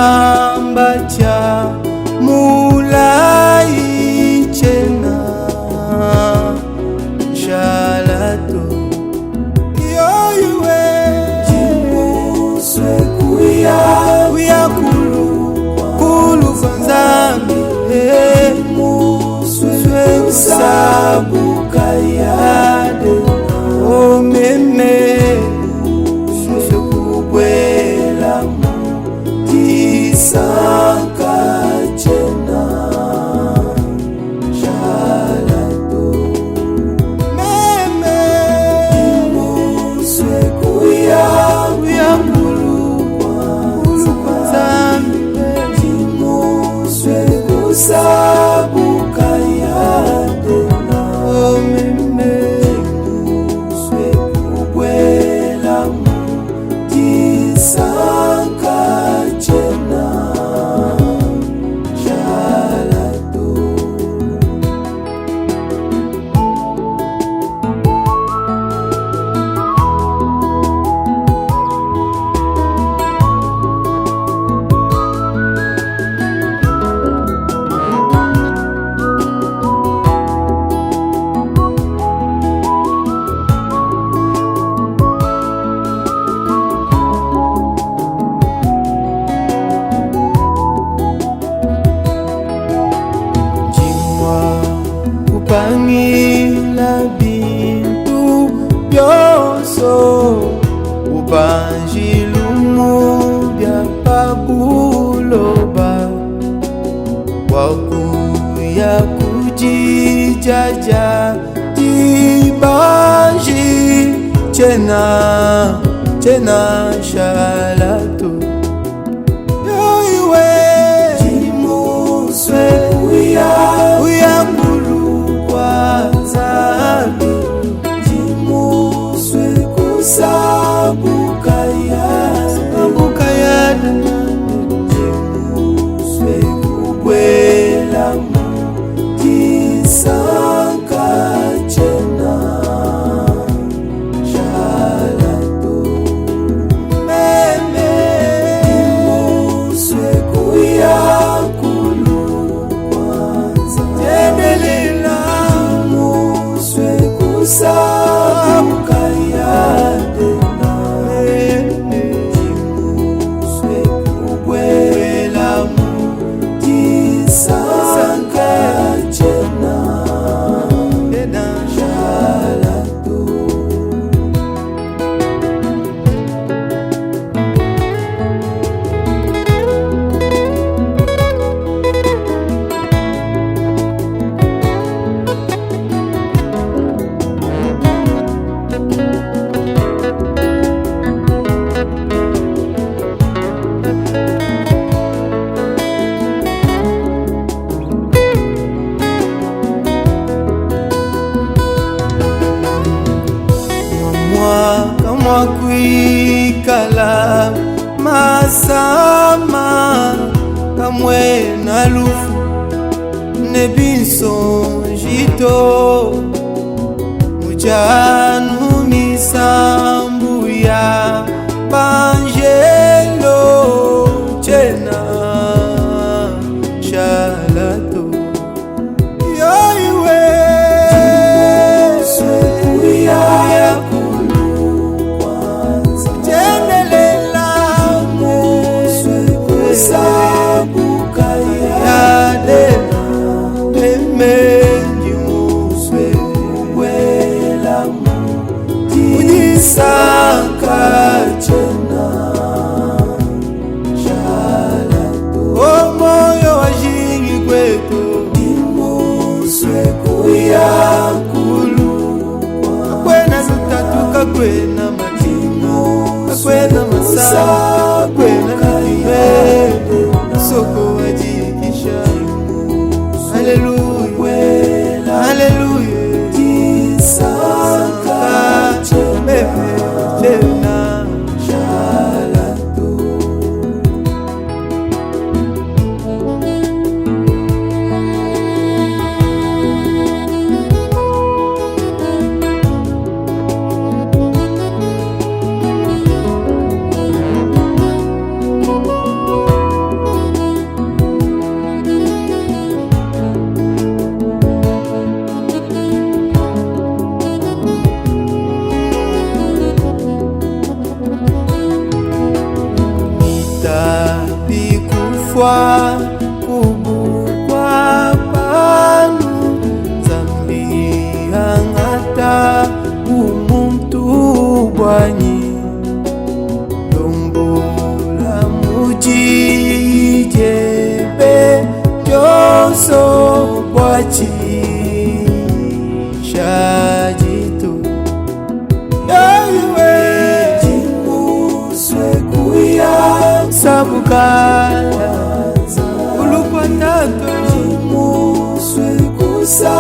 chikamba cha mulai chena shalato yoywe jimuswe kuya kulu kwanzambi jimuswe kusabuka yade o meme muswe kubwela sanka chena shalato meme jimuswe kuya kulu kwanzambi jimuswe kusabuka yadena o meme jimuswe kubwela sanka chena shalato upangila bintu byoso ubanjilumu bya pakuloba wakuya kujijaja jibanji chena shalato yoiwe jimuswe kuya jimuswe kusabuka yada jimuswe kubwela sanka chena shalato meme jimuswe kuya kulu kwanza tendelela jimuswe kusabuka yadena jimuswe kubwela sanka chena shalato mwaka mwakwikala masama kamwe na lufu nebinso jito mujanu misambu ya banjelo chena shalato yoiwe jimuswe kuya kusabuka yadena jimuswe kubwela sanka chena shalato omoyo wajingi kwetu jimuswe kuya kulu kakwena zutatu kakwena makina kakwena masaba kakwena nime soko wajikisha haleluya haleluya sanka meme chena shalato kwa kubukwa panu zambi angata umuntu bwanyi lombola mujijebe joso bwachi shajitu yawe jimbuswe kuya sabukala ulupatato jimbuswe kusa